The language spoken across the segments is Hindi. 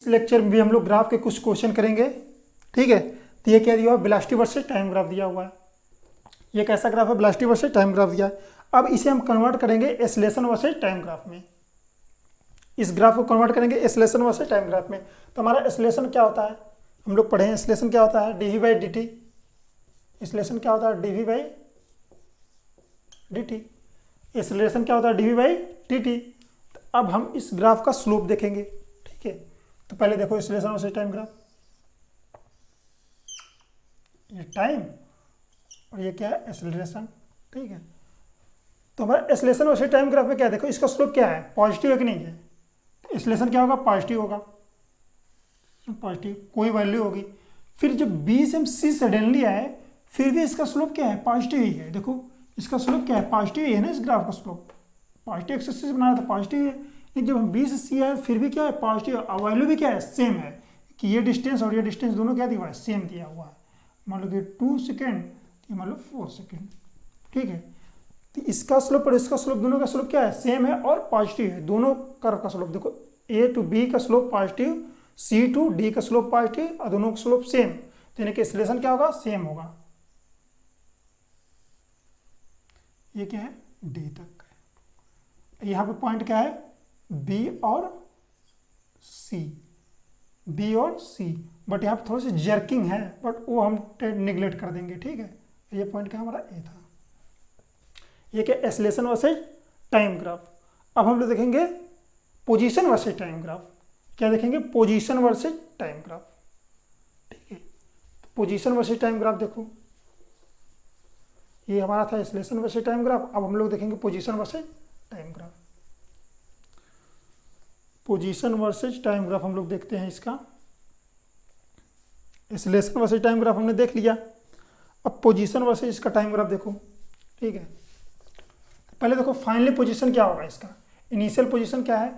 इस लेक्चर में भी हम लोग ग्राफ के कुछ क्वेश्चन करेंगे। ठीक है, तो ये क्या दिया हुआ है, वेलोसिटी वर्सेस टाइम ग्राफ दिया हुआ है। ये कैसा ग्राफ है, वेलोसिटी वर्सेस टाइम ग्राफ दिया है। अब इसे हम कन्वर्ट करेंगे एक्सेलरेशन वर्सेस टाइम ग्राफ में। इस ग्राफ को कन्वर्ट करेंगे एक्सेलरेशन वर्सेस टाइम ग्राफ में। तो हमारा एक्सेलरेशन क्या होता है, हम लोग पढ़े हैं एक्सेलरेशन क्या होता है, D V by D T. Acceleration क्या होता है, D V by D T. Acceleration क्या होता है, D V by D T. तो अब हम इस ग्राफ का स्लोप देखेंगे। ठीक है, तो पहले देखो एक्सेलरेशन वर्सेस टाइम ग्राफ। ये टाइम और ये क्या है, एक्सेलरेशन। ठीक है, तो हमारा एक्सेलरेशन वर्सेस टाइम ग्राफ में क्या है, देखो इसका स्लोप क्या है, पॉजिटिव है कि नहीं है। एक्सेलरेशन क्या होगा, पॉजिटिव होगा, पॉजिटिव कोई वैल्यू होगी। फिर जब बी से हम सी सडनली आए, फिर भी इसका स्लोप क्या है, पॉजिटिव ही है। देखो इसका स्लोप क्या है, पॉजिटिव ही है ना। इस ग्राफ का स्लोप पॉजिटिव एक्सिस से बनाया था, पॉजिटिव है। लेकिन जब हम बी से सी आए फिर भी क्या है, पॉजिटिव। और वैल्यू भी क्या है, सेम है कि ये डिस्टेंस और ये डिस्टेंस दोनों क्या दिया हुआ है, सेम दिया हुआ है। मान लो कि 2 सेकेंड, ये मान लो 4 सेकेंड। ठीक है, तो इसका स्लोप और इसका स्लोप दोनों का स्लोप क्या है, सेम है और पॉजिटिव है। दोनों कर्व का स्लोप देखो, ए टू बी का slope positive, C to D का स्लोप पॉजिटिव और दोनों का स्लोप सेम। तो यानी कि एक्सेलरेशन क्या होगा, सेम होगा। ये क्या है, डी तक। यहाँ पे पॉइंट क्या है, बी और सी, बी और सी। बट यहाँ पे थोड़ी सी जर्किंग है, बट वो हम निगलेक्ट कर देंगे। ठीक है, ये पॉइंट क्या हमारा ए था। ये क्या, एक्सेलरेशन वर्सेस टाइम ग्राफ। अब हम लोग देखेंगे पोजीशन वर्सेस टाइम ग्राफ। क्या देखेंगे, पोजीशन वर्सेस टाइम ग्राफ। ठीक है, पोजीशन वर्सेस टाइम ग्राफ देखो, ये हमारा था एक्सेलरेशन वर्सेस टाइम ग्राफ। अब हम लोग देखेंगे position versus time graph. Position versus time graph हम लोग देखते हैं इसका। एक्सेलरेशन वर्सेस टाइम ग्राफ हमने देख लिया। अब पोजीशन वर्सेस इसका टाइम ग्राफ देखो। ठीक है, पहले देखो फाइनली पोजीशन क्या होगा इसका। इनिशियल पोजीशन क्या है,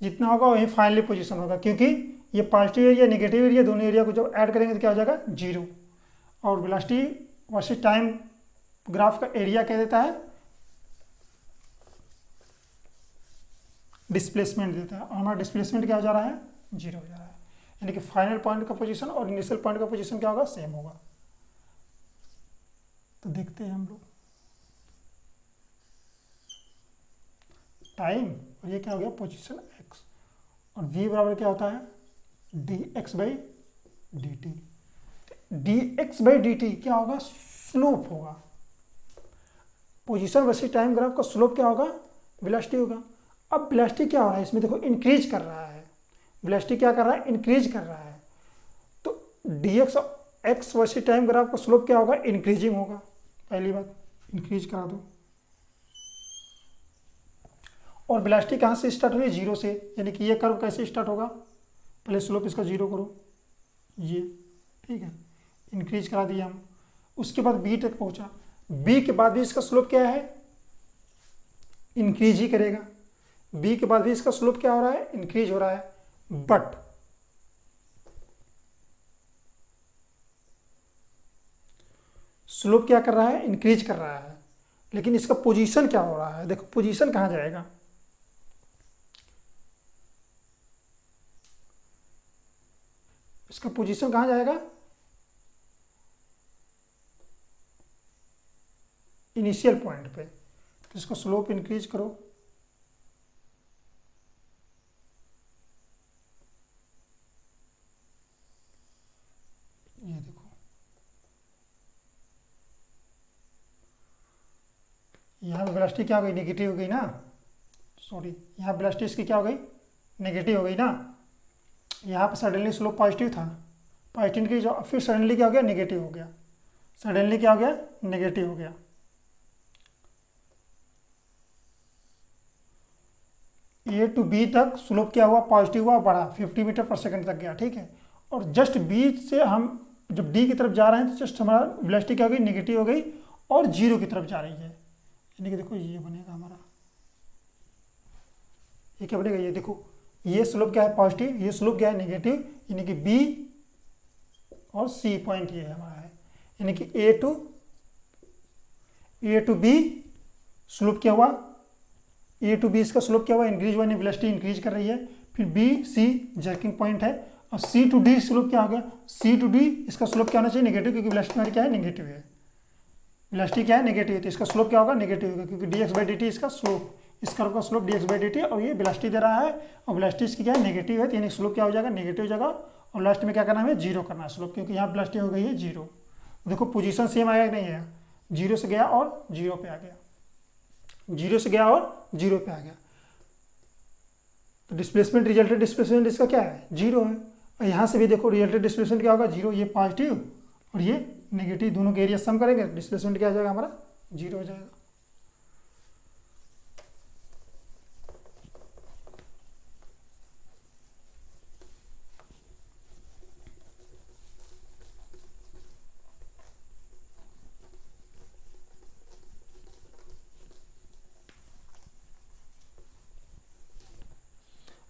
जितना होगा वही फाइनली पोजीशन होगा, क्योंकि ये पॉजिटिव एरिया नेगेटिव एरिया दोनों एरिया को जब ऐड करेंगे तो क्या हो जाएगा, 0। और वेलोसिटी वर्सेस टाइम ग्राफ का एरिया क्या देता है, डिस्प्लेसमेंट देता है। और हमारा डिस्प्लेसमेंट क्या हो जा रहा है, 0 हो जा रहा है। यानी कि फाइनल पॉइंट का पोजीशन और इनिशियल पॉइंट का पोजीशन क्या होगा, सेम होगा। तो देखते हैं हम लोग टाइम, और ये क्या हो गया, पोजीशन एक्स। और v बराबर क्या होता है, D x by D T. D x by D T क्या होगा, स्लोप होगा। पोजीशन वर्सेस टाइम ग्राफ का स्लोप क्या होगा, वेलोसिटी होगा। अब वेलोसिटी क्या हो रहा है इसमें, देखो इंक्रीज कर रहा है। वेलोसिटी क्या कर रहा है, इंक्रीज कर रहा है। तो D x versus time graph का स्लोप क्या होगा, इंक्रीजिंग होगा। पहली बात इंक्रीज करा दो। और वेलोसिटी कहाँ से स्टार्ट हो रही है, 0 से। यानी कि ये कर्व कैसे स्टार्ट होगा, पहले स्लोप इसका 0 करो, ये। ठीक है, इंक्रीज करा दिया हम। उसके बाद बी तक पहुंचा, बी के बाद भी इसका स्लोप क्या है, इंक्रीज ही करेगा। बी के बाद भी इसका स्लोप क्या हो रहा है, इंक्रीज हो रहा है। बट स्लोप क्या कर रहा है, इंक्रीज कर रहा है। लेकिन इसका पोजीशन क्या हो रहा है, देखो पोजीशन कहाँ जाएगा, इसका पोजीशन कहाँ जाएगा, इनिशियल पॉइंट पे। तो इसका स्लोप इंक्रीज करो, ये देखो यहाँ पे वेलोसिटी क्या हो गई, नेगेटिव हो गई ना। सॉरी, यहाँ वेलोसिटी इसकी क्या हो गई, नेगेटिव हो गई ना। यहाँ पे सडनली स्लोप पॉजिटिव था, पॉजिटिव की फिर सडनली क्या हो गया, नेगेटिव हो गया। सडनली क्या हो गया, नेगेटिव हो गया। ए टू बी तक स्लोप क्या हुआ, पॉजिटिव हुआ, बढ़ा 50 मीटर पर सेकंड तक गया। ठीक है, और जस्ट बी से हम जब डी की तरफ जा रहे हैं तो जस्ट हमारा वेलोसिटी क्या हो गई, नेगेटिव हो गई और 0 की तरफ जा रही है। यानी कि देखो ये बनेगा हमारा, ये क्या बनेगा, ये देखो ये स्लोप क्या है, पॉजिटिव, ये स्लोप क्या है, नेगेटिव। यानी कि बी और सी पॉइंट ये हमारा है। यानी कि ए टू बी स्लोप क्या हुआ, ए टू बी इसका स्लोप क्या हुआ, इंक्रीज हुआ, वेलोसिटी इंक्रीज कर रही है। फिर बी सी जर्किंग पॉइंट है, और सी टू डी स्लोप क्या हो गया, सी टू डी इसका स्लोप क्या होना चाहिए, नेगेटिव, क्योंकि वेलोसिटी हमारी क्या है, नेगेटिव है। वेलोसिटी क्या है, नेगेटिव है, तो इसका स्लोप क्या होगा, नेगेटिव होगा, क्योंकि dx बाई dt इसका स्लोप, इस कर्व का स्लोप dx बाई dt, और ये वेलोसिटी दे रहा है, और वेलोसिटी इसकी क्या है, नेगेटिव है, तो यानी स्लोप क्या हो जाएगा, नेगेटिव हो जाएगा, और लास्ट में क्या करना है, जीरो करना है स्लोप, क्योंकि यहाँ वेलोसिटी हो गई है जीरो। देखो पोजीशन सेम आया कि नहीं है, जीरो से गया और जीरो पे आ गया, जीरो से गया और जीरो पे आ गया, तो डिस्प्लेसमेंट, रिजल्टेड डिस्प्लेसमेंट इसका क्या है, जीरो है। और यहाँ से भी देखो रिजल्टेड डिस्प्लेसमेंट क्या होगा, जीरो, ये पॉजिटिव और ये नेगेटिव, दोनों के एरिया सम करेंगे, डिस्प्लेसमेंट क्या हो जाएगा हमारा, जीरो हो जाएगा।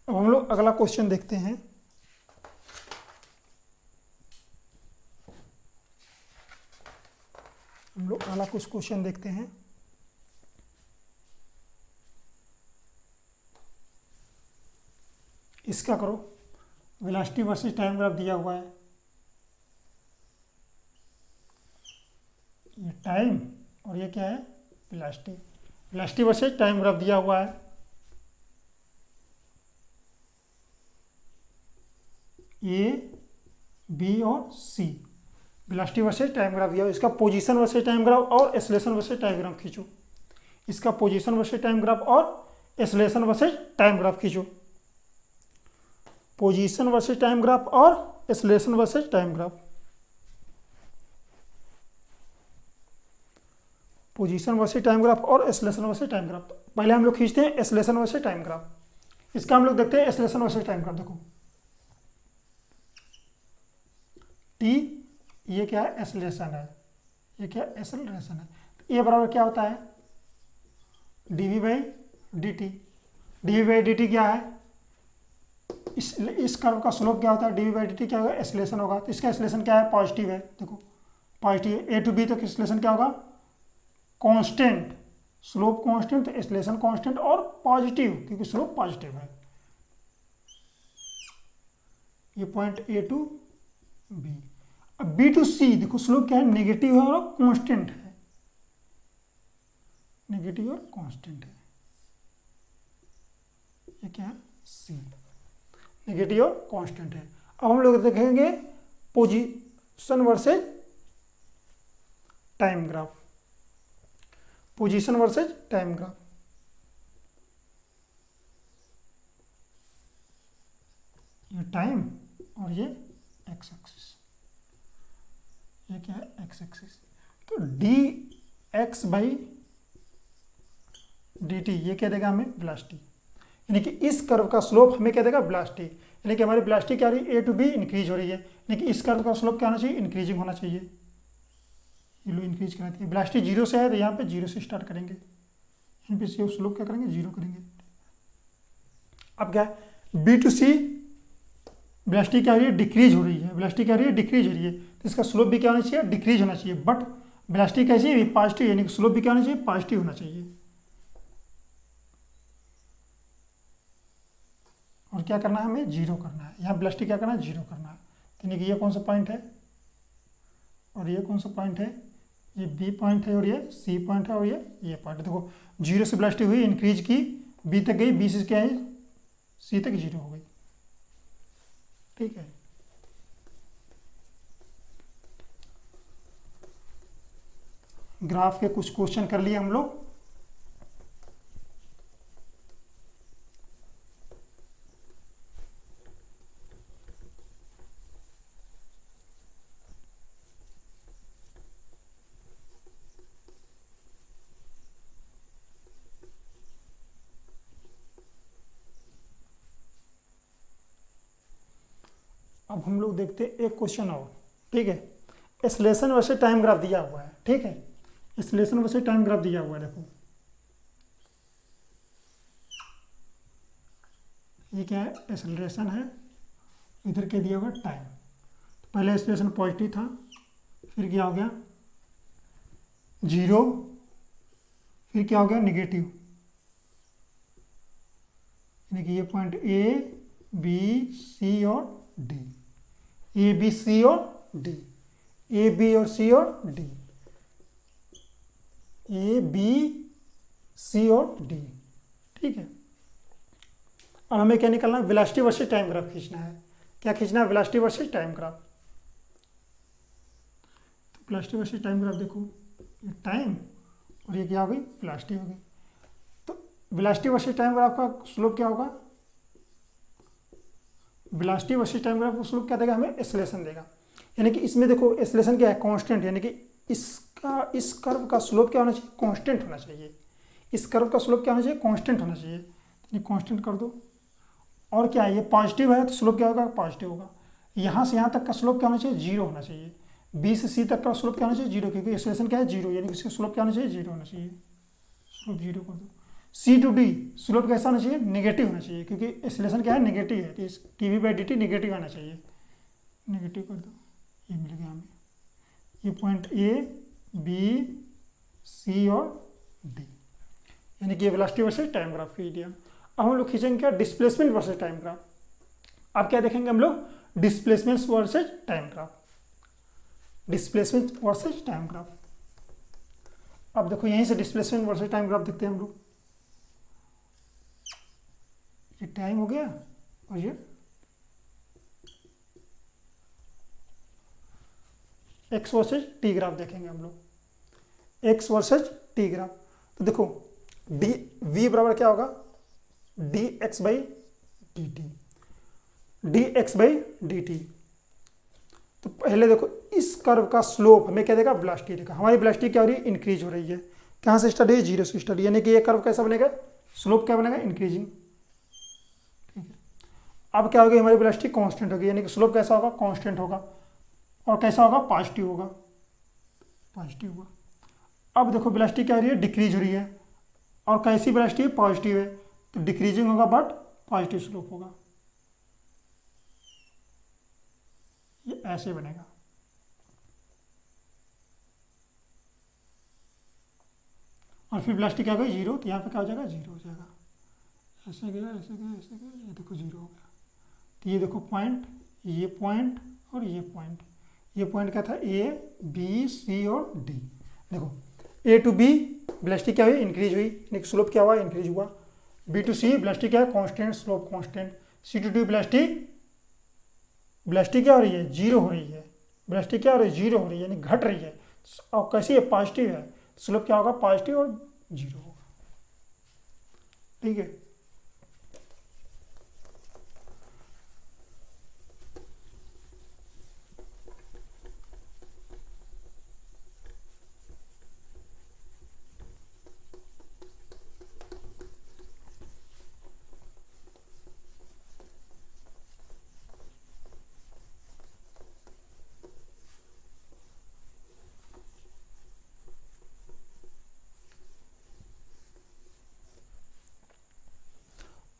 अब हम लोग अगला क्वेश्चन देखते हैं। हम लोग अगला कुछ क्वेश्चन देखते हैं। इसका करो, वेलोसिटी वर्सेस टाइम ग्राफ दिया हुआ है, ये टाइम और ये क्या है, velocity, velocity versus time graph दिया हुआ है। ए बी और सी, वेलोसिटी वर्सेस टाइम ग्राफ दिया हुआ, इसका पोजीशन वर्सेस टाइम ग्राफ और एक्सेलरेशन वर्सेस टाइम ग्राफ खींचो, इसका पोजीशन वर्सेस टाइम ग्राफ और एक्सेलरेशन वर्सेस टाइम ग्राफ खींचो, पोजीशन वर्सेस टाइम ग्राफ और acceleration versus time graph, position versus time graph और एक्सेलरेशन वर्सेस टाइम ग्राफ। पहले हम लोग खींचते हैं एक्सेलरेशन वर्सेस टाइम ग्राफ, इसका हम लोग देखते हैं एक्सेलरेशन वर्सेस टाइम ग्राफ। देखो टी, ये क्या है, एक्सेलरेशन है, ये क्या एक्सेलरेशन है, तो ये बराबर क्या होता है, dv by D T, D by D T क्या है, इस कर्व का स्लोप क्या होता है, dv बाई डी टी क्या होगा, एक्सेलरेशन होगा, तो इसका एक्सेलरेशन क्या है, पॉजिटिव है, देखो पॉजिटिव, ए टू बी तक एक्सेलरेशन क्या होगा, कांस्टेंट, स्लोप कांस्टेंट, तो एक्सेलरेशन कांस्टेंट और पॉजिटिव, क्योंकि स्लोप पॉजिटिव है। ये पॉइंट ए टू बी। अब बी टू सी देखो स्लोप क्या है, नेगेटिव है और कांस्टेंट है, नेगेटिव और कांस्टेंट है, ये क्या है, सी, नेगेटिव और कांस्टेंट है। अब हम लोग देखेंगे position versus time graph, position versus time graph, ये टाइम और ये एक्स एक्सिस, ये क्या है, एक्स एक्सिस, तो D x by D T, ये क्या देगा हमें, वेलोसिटी, यानी कि इस कर्व का स्लोप हमें क्या देगा, वेलोसिटी, यानी कि हमारी वेलोसिटी क्या रही है, ए टू बी इंक्रीज हो रही है, यानी कि इस कर्व का स्लोप क्या होना चाहिए, इंक्रीजिंग होना चाहिए, ये लो इंक्रीज कराती है, वेलोसिटी जीरो से है तो यहाँ पे जीरो से स्टार्ट करेंगे, यहाँ पे स्लोप क्या करेंगे, जीरो करेंगे। अब क्या है, बी टू सी वेलोसिटी क्या हो रही है, डिक्रीज हो रही है, वेलोसिटी क्या हो रही है, डिक्रीज हो रही है, तो इसका स्लोप भी क्या होना चाहिए, डिक्रीज होना चाहिए, बट वेलोसिटी कैसी है, पॉजिटिव, यानी कि स्लोप भी क्या होना चाहिए, पॉजिटिव होना चाहिए। और क्या करना है, हमें जीरो करना है, यहाँ वेलोसिटी क्या करना है, जीरो करना है, यानी कि ये कौन सा पॉइंट है और ये कौन सा पॉइंट है, ये बी पॉइंट है और ये सी पॉइंट है और ये पॉइंट है। देखो जीरो से वेलोसिटी हुई, इंक्रीज की, बी तक गई, बी से क्या है, सी तक जीरो हो गई, ठीक है। ग्राफ के कुछ क्वेश्चन कर लिए हम लोग। अब हम लोग देखते हैं एक क्वेश्चन और, ठीक है, एक्सेलरेशन वर्सेस टाइम ग्राफ दिया हुआ है, ठीक है, एक्सेलरेशन वर्सेस टाइम ग्राफ दिया हुआ है, देखो ये क्या है, एक्सेलरेशन है, इधर क्या दिया हुआ है, टाइम, तो पहले एक्सेलरेशन पॉजिटिव था, फिर क्या हो गया, जीरो, फिर क्या हो गया, निगेटिव, यानी कि ये पॉइंट ए बी सी और डी, ए बी सी और डी, ए बी और सी और डी, ए बी सी और डी। ठीक है, अब हमें क्या निकालना है, वेलोसिटी वर्सेस टाइम ग्राफ खींचना है। क्या खींचना है, वेलोसिटी वर्सेस टाइम ग्राफ। तो वेलोसिटी वर्सेस टाइम ग्राफ देखो, ये टाइम और ये क्या हो गई, वेलोसिटी हो गई। तो वेलोसिटी वर्सेस टाइम ग्राफ का स्लोप क्या होगा, वेलोसिटी वर्सेस टाइम ग्राफ का स्लोप क्या देगा, हमें एक्सेलरेशन देगा। यानी कि इसमें देखो एक्सेलरेशन क्या है, कांस्टेंट, यानी कि इस कर्व का स्लोप क्या होना चाहिए, कांस्टेंट होना चाहिए। इस कर्व का स्लोप क्या होना चाहिए, कांस्टेंट होना चाहिए। तो ये कांस्टेंट कर दो। और क्या है, ये पॉजिटिव है तो स्लोप क्या होगा, पॉजिटिव होगा। यहाँ से यहाँ तक का स्लोप क्या होना चाहिए, जीरो होना चाहिए। बी से सी तक का स्लोप क्या होना चाहिए, जीरो, क्योंकि एक्सेलरेशन क्या है, जीरो, यानी कि इसका स्लोप क्या होना चाहिए, जीरो होना चाहिए। स्लोप जीरो कर दो। सी टू डी स्लोप कैसा होना चाहिए, नेगेटिव होना चाहिए, क्योंकि एक्सेलरेशन क्या है, नेगेटिव है, तो इस T V by D T negative आना चाहिए। नेगेटिव कर दो, ये मिल गया हमें। ये पॉइंट ए बी सी और डी, यानी कि ये वेलोसिटी वर्सेस टाइम ग्राफ खींच दिया। अब हम लोग खींचेंगे क्या, डिस्प्लेसमेंट वर्सेस टाइम ग्राफ। अब क्या देखेंगे हम लोग, displacement versus time graph, displacement versus time graph. अब देखो यहीं से डिस्प्लेसमेंट वर्सेस टाइम ग्राफ देखते हैं हम लोग। ये टाइम हो गया और ये एक्स वर्सेस टी ग्राफ देखेंगे हम लोग, एक्स वर्सेस टी ग्राफ। तो देखो डी वी बराबर क्या होगा, D x by D T, D x by D T. तो पहले देखो इस कर्व का स्लोप हमें क्या देगा, वेलोसिटी देगा। हमारी वेलोसिटी क्या हो रही है, इंक्रीज हो रही है। कहाँ से स्टार्ट है, जीरो से स्टार्ट, यानी कि ये कर्व कैसा बनेगा, स्लोप क्या बनेगा, इंक्रीजिंग। ठीक है, अब क्या होगी, हमारी वेलोसिटी कांस्टेंट होगी, यानी कि स्लोप कैसा होगा, कांस्टेंट होगा। और कैसा होगा, पॉजिटिव होगा, पॉजिटिव होगा। अब देखो वेलोसिटी क्या हो रही है, डिक्रीज हो रही है। और कैसी वेलोसिटी है, पॉजिटिव है, तो डिक्रीजिंग होगा बट पॉजिटिव स्लोप होगा। ये ऐसे बनेगा। और फिर वेलोसिटी क्या होगी, जीरो, तो यहाँ पे क्या हो जाएगा, जीरो हो जाएगा। ऐसे गया, ऐसे गया, ऐसे गया, ये देखो जीरो हो गया। तो ये देखो पॉइंट, ये पॉइंट और ये पॉइंट, ये पॉइंट क्या था, ए बी सी और डी। देखो ए टू बी वेलोसिटी क्या हुई, इंक्रीज हुई, यानी स्लोप क्या हुआ, इंक्रीज हुआ। बी टू सी वेलोसिटी क्या है, constant, slope constant. C to D velocity क्या हो रही है, जीरो हो रही है। वेलोसिटी क्या हो रही है, जीरो हो रही है, यानी घट रही है। और कैसी है, पॉजिटिव है, स्लोप क्या होगा, पॉजिटिव और जीरो होगा। ठीक है,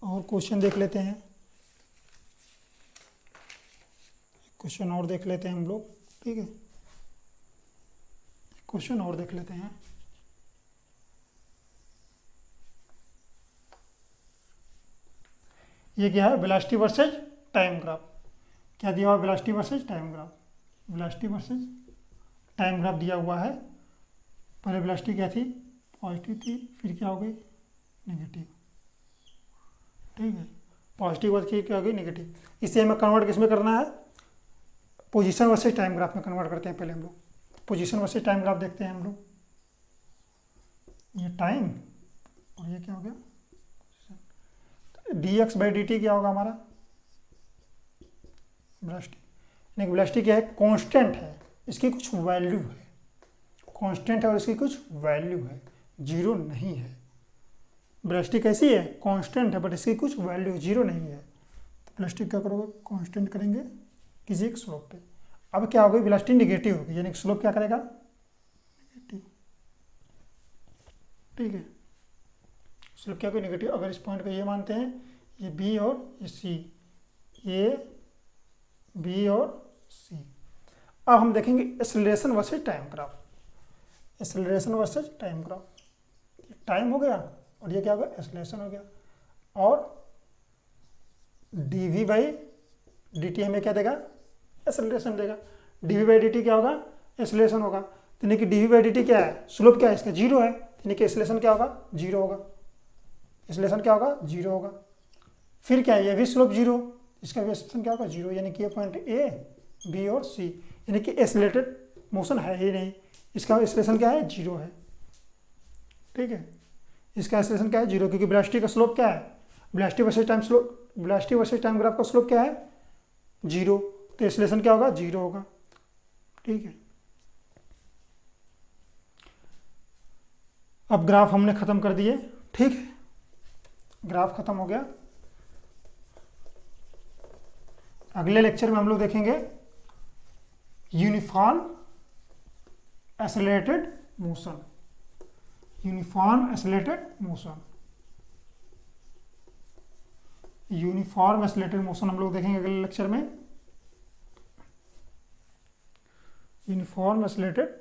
और क्वेश्चन देख लेते हैं, क्वेश्चन और देख लेते हैं हम लोग। ठीक है, क्वेश्चन और देख लेते हैं। ये क्या है, वेलोसिटी वर्सेस टाइम ग्राफ। क्या दिया हुआ, velocity versus time graph, velocity versus time graph दिया हुआ है। पहले वेलोसिटी क्या थी, पॉजिटिव थी, फिर क्या हो गई, नेगेटिव। ठीक है, पॉजिटिव वर्ड की क्या हो गई, नेगेटिव। इसे हमें कन्वर्ट किस में करना है, पोजीशन वर्सेस टाइम ग्राफ में कन्वर्ट करते हैं। पहले हम लोग पोजीशन वर्सेस टाइम ग्राफ देखते हैं हम लोग। ये टाइम और ये क्या हो गया, D x by D T क्या होगा हमारा, वेलोसिटी। यानी वेलोसिटी क्या है, कांस्टेंट है, इसकी कुछ वैल्यू है, कांस्टेंट है और इसकी कुछ वैल्यू है, जीरो नहीं है। वेलोसिटी कैसी है, कांस्टेंट है, बट इसकी कुछ वैल्यू, जीरो नहीं है। तो वेलोसिटी क्या करोगे, कांस्टेंट करेंगे किसी एक स्लोप पे। अब क्या होगी, वेलोसिटी नेगेटिव होगी, यानी स्लोप क्या करेगा, नेगेटिव। ठीक है, स्लोप क्या कोई नेगेटिव। अगर इस पॉइंट को ये मानते हैं, ये बी और ये सी, ए बी और सी। अब हम देखेंगे acceleration versus time graph, acceleration versus time graph. Time हो गया और ये क्या हो गया, एक्सेलरेशन हो गया। और D V by D T हमें क्या देगा, एक्सेलरेशन देगा। D V by D T क्या होगा, एक्सेलरेशन होगा। तो यानी कि D V by D T क्या है, स्लोप क्या है इसका, जीरो है। यानी कि एक्सेलरेशन क्या होगा, जीरो होगा। एक्सेलरेशन क्या होगा, जीरो होगा। फिर क्या है, ये भी स्लोप जीरो, इसका भी एक्सेलरेशन क्या होगा, जीरो। यानी कि ये पॉइंट ए बी और सी, यानी कि एक्सेलरेटेड मोशन है ही नहीं, इसका एक्सेलरेशन क्या है, जीरो है। ठीक है, इसका एक्सेलरेशन क्या है, जीरो, क्योंकि वेलोसिटी का स्लोप क्या है, velocity versus time slope, velocity versus time graph का स्लोप क्या है, जीरो। तो एक्सेलरेशन क्या होगा, जीरो होगा। ठीक है, अब ग्राफ हमने खत्म कर दिए। ठीक है, ग्राफ खत्म हो गया। अगले लेक्चर में हम लोग देखेंगे uniform accelerated motion, uniform accelerated motion, uniform accelerated motion हम लोग देखेंगे अगले लेक्चर में, यूनिफॉर्म एक्सेलरेटेड